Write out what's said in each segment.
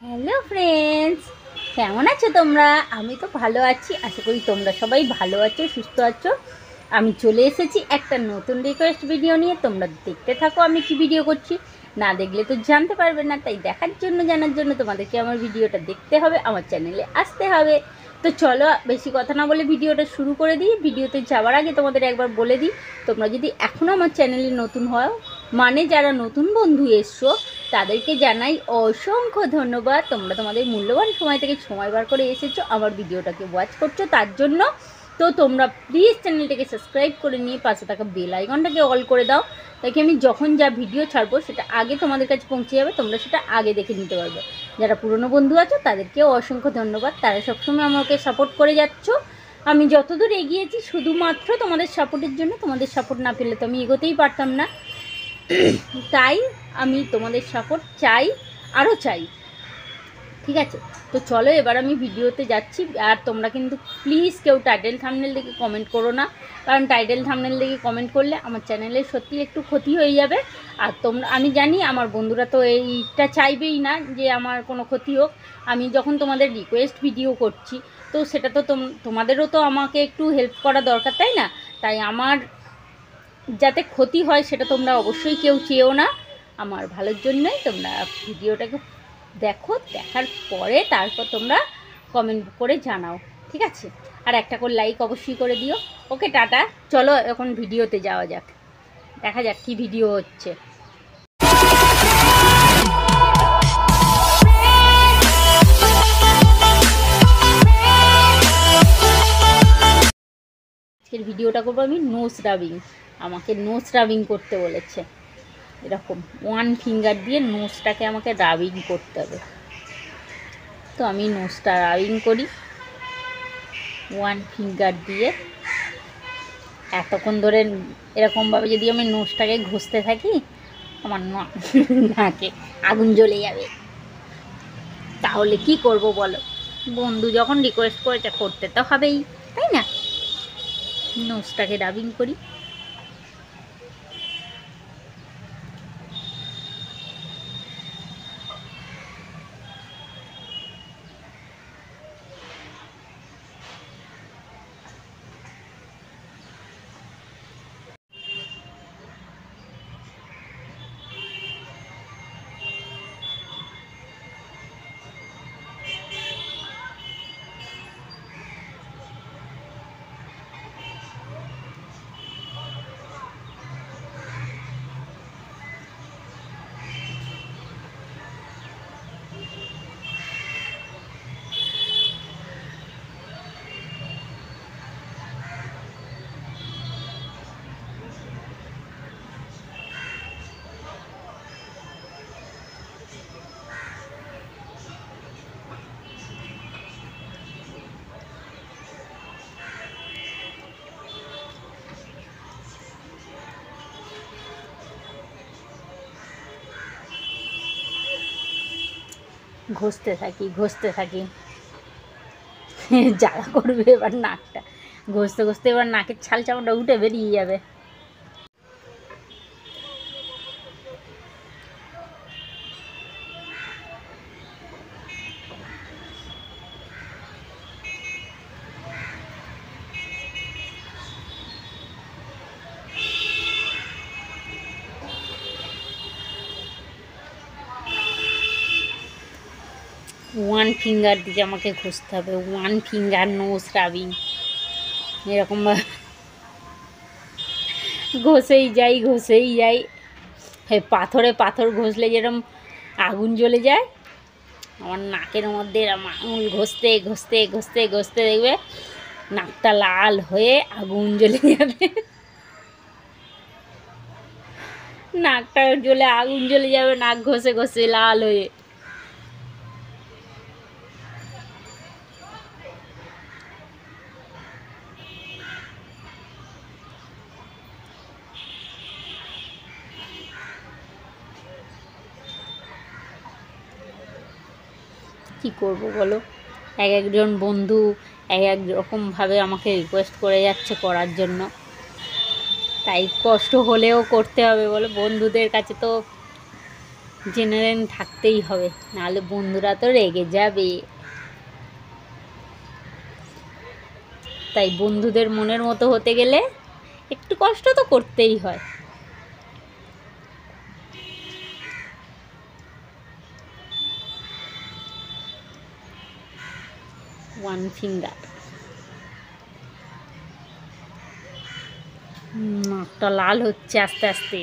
Hello friends, কেমন আছো তোমরা? আমি তো ভালো আছি, আশা করি তোমরা সবাই ভালো আছো, সুস্থ আছো। আমি চলে এসেছি একটা নতুন রিকোয়েস্ট ভিডিও নিয়ে। তোমরা দেখতে থাকো আমি কি ভিডিও করছি। না দেখলে তো জানতে পারবে না, তাই দেখার জন্য জানার জন্য তোমাদেরকে আমার ভিডিওটা দেখতে হবে, আমার চ্যানেলে আসতে হবে। তো চলো বেশি কথা না বলে ভিডিওটা শুরু করে দিই। ভিডিওতে যাওয়ার আগে তোমাদের একবার বলে দিই, তোমরা যদি এখনও আমার চ্যানেলে নতুন হও, মানে যারা নতুন বন্ধু এসছো, তাদেরকে জানাই অসংখ্য ধন্যবাদ। তোমরা তোমাদের মূল্যবান সময় থেকে সময় বার করে এসেছো আমার ভিডিওটাকে ওয়াচ করছো, তার জন্য। তো তোমরা প্লিজ চ্যানেলটাকে সাবস্ক্রাইব করে নিয়ে পাশে থাকা বেল আইকনটাকে অল করে দাও, তাকে আমি যখন যা ভিডিও ছাড়বো সেটা আগে তোমাদের কাছে পৌঁছে যাবে, তোমরা সেটা আগে দেখে নিতে পারবে। যারা পুরনো বন্ধু আছো তাদেরকেও অসংখ্য ধন্যবাদ, তারা সবসময় আমাকে সাপোর্ট করে যাচ্ছ। আমি যতদূর এগিয়েছি শুধুমাত্র তোমাদের সাপোর্টের জন্য। তোমাদের সাপোর্ট না পেলে তো আমি এগোতেই পারতাম না, তাই আমি তোমাদের সাপোর্ট চাই, আরও চাই। ঠিক আছে, তো চলো এবার আমি ভিডিওতে যাচ্ছি। আর তোমরা কিন্তু প্লিজ কেউ টাইটেল থাম্বনেল দেখে কমেন্ট করো না, কারণ টাইটেল থাম্বনেল দেখে কমেন্ট করলে আমার চ্যানেলের সত্যি একটু ক্ষতি হয়ে যাবে। আর তোমরা, আমি জানি আমার বন্ধুরা তো এইটা চাইবেই না যে আমার কোনো ক্ষতি হোক। আমি যখন তোমাদের রিকোয়েস্ট ভিডিও করছি, তো সেটা তো তোমাদেরও তো আমাকে একটু হেল্প করা দরকার, তাই না? তাই আমার যাতে ক্ষতি হয় সেটা তোমরা অবশ্যই কেউ চেয়েও না। আমার ভালোর জন্যই তোমরা ভিডিওটাকে দেখো, দেখার পরে তারপর তোমরা কমেন্ট করে জানাও, ঠিক আছে? আর একটা করে লাইক অবশ্যই করে দিও। ওকে, টাটা। চলো এখন ভিডিওতে যাওয়া যাক, দেখা যাক কি ভিডিও হচ্ছে। আজকের ভিডিওটা করবো আমি নোজ রাবিং। আমাকে নোজ রাবিং করতে বলেছে, এরকম ওয়ান ফিঙ্গার দিয়ে নোজটাকে আমাকে রাবিং করতে হবে। তো আমি নোজটা রাবিং করি ওয়ান ফিঙ্গার দিয়ে। এতক্ষণ ধরে এরকমভাবে যদি আমি নোজটাকে ঘষতে থাকি, আমার নাকে আগুন জ্বলে যাবে। তাহলে কি করব বলো? বন্ধু যখন রিকোয়েস্ট করেছে করতে তো হবেই, তাই না? নোজটাকে রাবিং করি। ঘষতে থাকি ঘষতে থাকি জ্বালা করবে এবার নাকটা। ঘষতে ঘষতে এবার নাকের ছাল চামড়া উঠে বেরিয়ে যাবে। ওয়ান ফিঙ্গার দিয়ে আমাকে ঘষতে হবে, ওয়ান ফিঙ্গার নোজ রাবিং। এরকমভাবে ঘষেই যাই। পাথরে পাথর ঘষলে যেরকম আগুন জ্বলে যায়, আমার নাকের মধ্যে এরকম আঙুল ঘষতে ঘষতে ঘষতে ঘষতে দেখবে নাকটা লাল হয়ে আগুন জ্বলে যাবে। নাকটা জ্বলে আগুন জ্বলে যাবে, নাক ঘষে ঘষে লাল হয়ে। কি করব বলো? এক একজন বন্ধু এক এক রকমভাবে আমাকে রিকোয়েস্ট করে যাচ্ছে করার জন্য, তাই কষ্ট হলেও করতে হবে বলো। বন্ধুদের কাছে তো জেনারেল থাকতেই হবে, নাহলে বন্ধুরা তো রেগে যাবে। তাই বন্ধুদের মনের মতো হতে গেলে একটু কষ্ট তো করতেই হয়। One finger. নাকটা লাল হচ্ছে আস্তে আস্তে।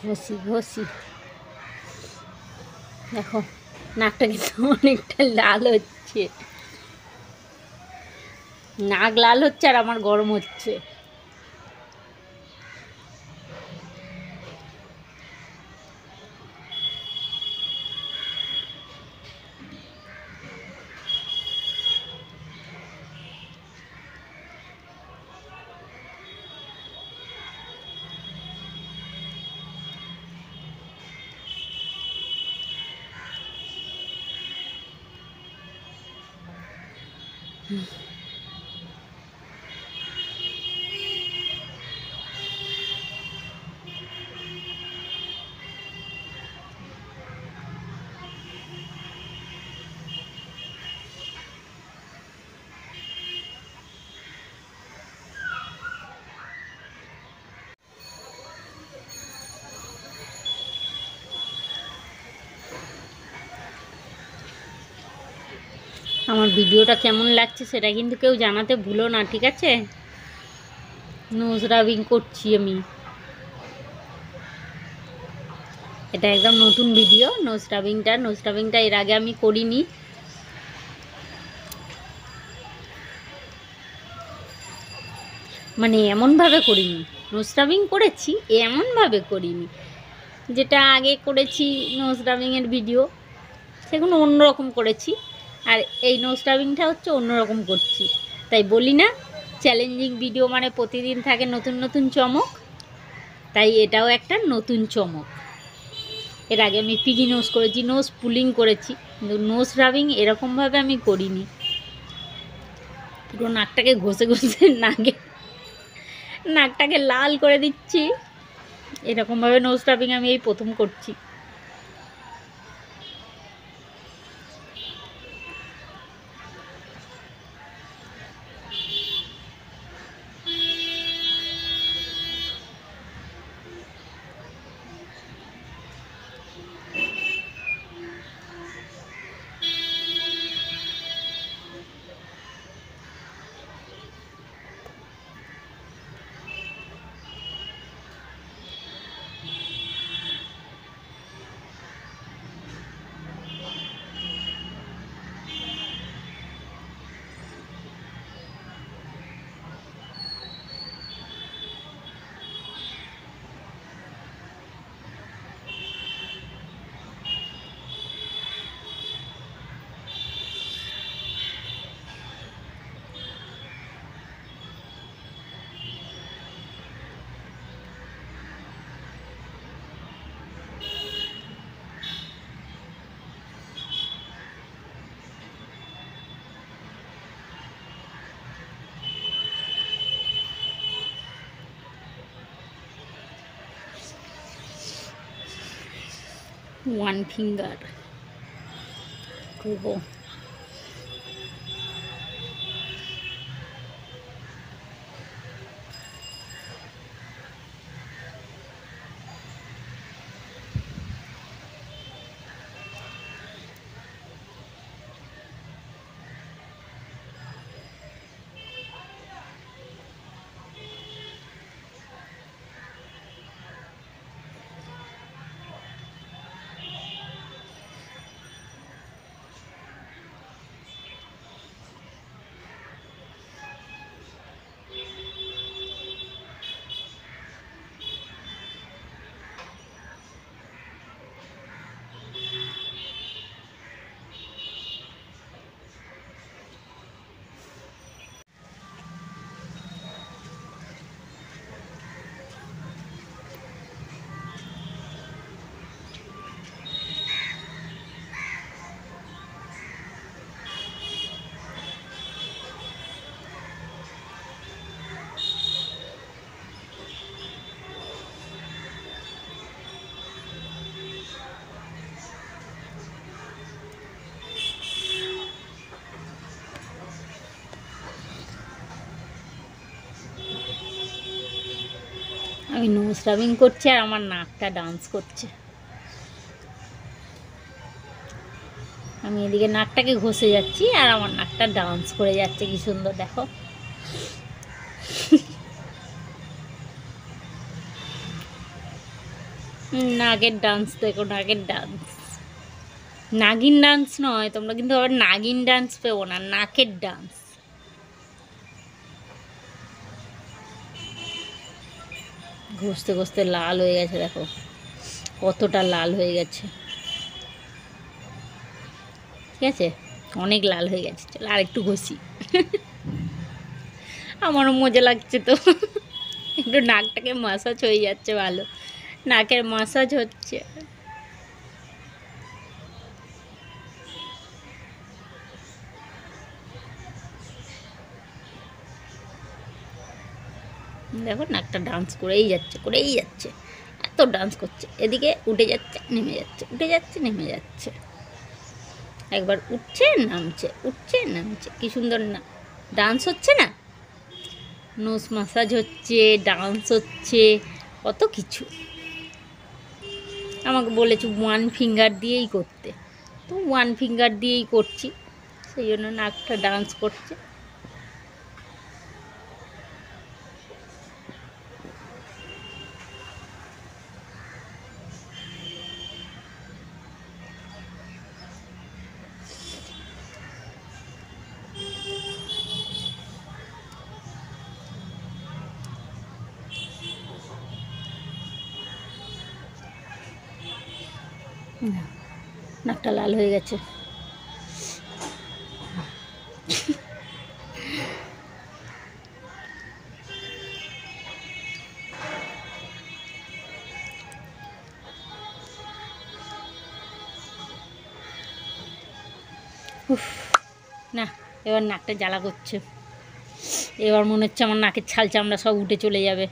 ঘষি ঘষি, দেখো নাকটা কিন্তু অনেকটা লাল হচ্ছে। নাক লাল হচ্ছে আর আমার গরম হচ্ছে। আমার ভিডিওটা কেমন লাগছে সেটা কিন্তু কেউ জানাতে ভুলো না, ঠিক আছে? নোজ রাবিং করছি আমি। এটা একদম নতুন ভিডিও। নোজ রাবিংটা এর আগে আমি করিনি। মানে এমনভাবে করিনি, নোজ রাবিং করেছি, এমনভাবে করিনি। যেটা আগে করেছি নোজ রাবিংয়ের ভিডিও, সেগুলো অন্যরকম করেছি। আর এই নোজ রাবিংটা হচ্ছে অন্যরকম করছি। তাই বলি না, চ্যালেঞ্জিং ভিডিও মানে প্রতিদিন থাকে নতুন নতুন চমক। তাই এটাও একটা নতুন চমক। এর আগে আমি পিগি নোজ করেছি, নোজ পুলিং করেছি, কিন্তু নোজ রাবিং এরকমভাবে আমি করিনি। পুরো নাকটাকে ঘষে ঘষে নাকটাকে লাল করে দিচ্ছি। এরকমভাবে নোজ রাবিং আমি এই প্রথম করছি। ওয়ান ফিঙ্গার করবো। আমি নোজ রাবিং করছি আর আমার নাকটা ডান্স করছে। আমি এদিকে নাকটাকে ঘষে যাচ্ছি আর আমার নাকটা ডান্স করে যাচ্ছে, কি সুন্দর দেখো। নাগের ডান্স দেখো, নাগের ডান্স, নাগিন ডান্স নয়, তোমরা কিন্তু আবার নাগিন ডান্স পেও না, নাকের ডান্স। ঘষতে ঘষতে লাল হয়ে গেছে দেখো, কতটা লাল হয়ে গেছে। ঠিক আছে, অনেক লাল হয়ে গেছে, চলো আর একটু ঘষি। আমারও মজা লাগছে তো, একটু নাকটাকে মাসাজ হয়ে যাচ্ছে, ভালো নাকের মাসাজ হচ্ছে। দেখো নাকটা ডান্স করেই যাচ্ছে, করেই যাচ্ছে, এত ডান্স করছে, এদিকে উঠে যাচ্ছে নেমে যাচ্ছে, উঠে যাচ্ছে নেমে যাচ্ছে, একবার উঠছে নামছে, উঠছে নামছে, কি সুন্দর না ডান্স হচ্ছে না। নোজ মাসাজ হচ্ছে, ডান্স হচ্ছে, কত কিছু। আমাকে বলেছে 1 ফিঙ্গার দিয়েই করতে, তো 1 ফিঙ্গার দিয়েই করছি, সেই জন্য নাকটা ডান্স করছে। নাকটা লাল হয়ে গেছে। উফ, না এবার নাকটা জ্বালা করছে, এবার মনে হচ্ছে আমার নাকের ছাল চামড়া সব উঠে চলে যাবে,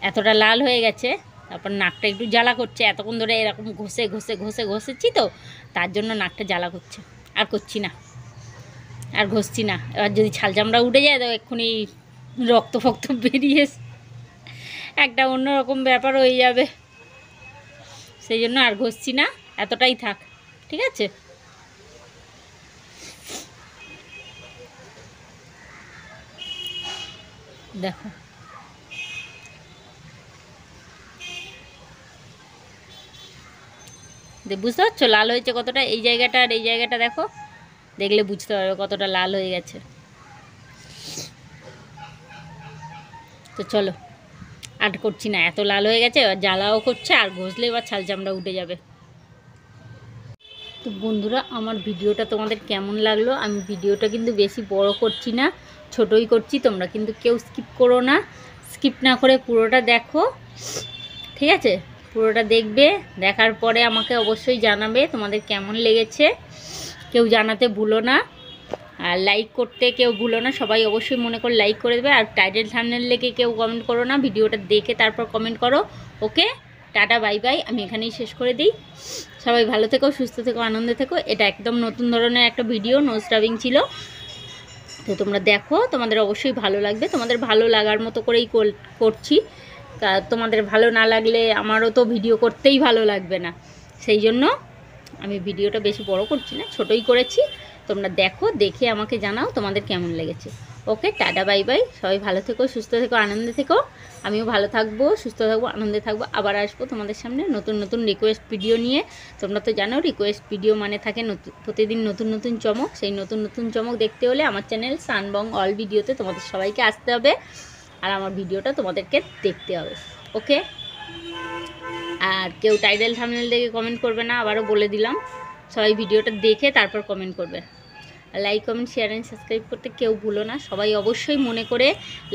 এতটা লাল হয়ে গেছে। তারপর নাকটা একটু জ্বালা করছে, এতক্ষণ ধরে এরকম ঘষে ঘষে ঘষে ঘষেছি তো, তার জন্য নাকটা জ্বালা করছে। আর করছি না, আর ঘষছি না। এবার যদি ছাল চামড়া উঠে যায় তো এক্ষুনি রক্ত ফক্ত বেরিয়ে একটা অন্যরকম ব্যাপার হয়ে যাবে, সেই জন্য আর ঘষছি না, এতটাই থাক, ঠিক আছে। দেখো বুঝতে পারছো লাল হয়েছে কতটা, এই জায়গাটা আর এই জায়গাটা দেখো, দেখলে বুঝতে পারবে কতটা লাল হয়ে গেছে। তো চলো আর করছি না, এত লাল হয়ে গেছে, এবার জ্বালাও করছে, আর ঘষলে এবার ছাল চামড়া উঠে যাবে। তো বন্ধুরা, আমার ভিডিওটা তোমাদের কেমন লাগলো? আমি ভিডিওটা কিন্তু বেশি বড় করছি না, ছোটই করছি, তোমরা কিন্তু কেউ স্কিপ করো না, স্কিপ না করে পুরোটা দেখো, ঠিক আছে। পুরোটা দেখবে, দেখার পরে আমাকে অবশ্যই জানাবে তোমাদের কেমন লেগেছে, কেউ জানাতে ভুলো না, আর লাইক করতে কেউ ভুলো না, সবাই অবশ্যই মনে করে লাইক করে দেবে। আর টাইটেল থাম্বনেল লিখে কেউ কমেন্ট করো না, ভিডিওটা দেখে তারপর কমেন্ট করো। ওকে, টাটা বাই বাই, আমি এখানেই শেষ করে দিই। সবাই ভালো থেকো, সুস্থ থেকো, আনন্দে থেকো। এটা একদম নতুন ধরনের একটা ভিডিও, নোজ রাবিং ছিল, তো তোমরা দেখো, তোমাদের অবশ্যই ভালো লাগবে, তোমাদের ভালো লাগার মতো করেই করছি। তোমাদের ভালো না লাগলে আমারও তো ভিডিও করতেই ভালো লাগবে না, সেই জন্য আমি ভিডিওটা বেশি বড় করছি না, ছোটই করেছি। তোমরা দেখো, দেখে আমাকে জানাও তোমাদের কেমন লেগেছে। ওকে, টাটা বাই বাই, সবাই ভালো থেকো, সুস্থ থেকো, আনন্দে থেকো। আমিও ভালো থাকবো, সুস্থ থাকবো, আনন্দে থাকবো। আবার আসবো তোমাদের সামনে নতুন নতুন রিকোয়েস্ট ভিডিও নিয়ে। তোমরা তো জানো রিকোয়েস্ট ভিডিও মানে থাকে প্রতিদিন নতুন নতুন চমক। সেই নতুন নতুন চমক দেখতে হলে আমার চ্যানেল সানবং অল ভিডিওতে তোমাদের সবাইকে আসতে হবে, আর আমার ভিডিওটা তোমাদেরকে দেখতে হবে। ওকে, আর কেউ টাইটেল থাম্বনেল দেখে কমেন্ট করবে না, আবারও বলে দিলাম, সবাই ভিডিওটা দেখে তারপর কমেন্ট করবে। Like comment share and subscribe করতে কেউ ভুলো না, সবাই অবশ্যই মনে করে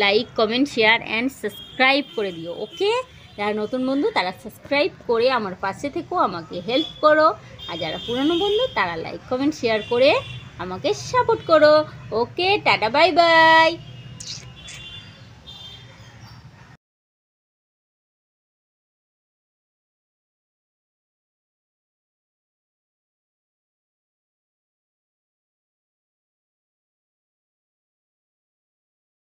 like comment share and subscribe করে দিও। ওকে, যারা নতুন বন্ধু তারা সাবস্ক্রাইব করে আমার পাশে থেকো, আমাকে হেল্প করো, আর যারা পুরনো বন্ধু তারা লাইক কমেন্ট শেয়ার করে আমাকে সাপোর্ট করো। ওকে, টাটা বাই বাই।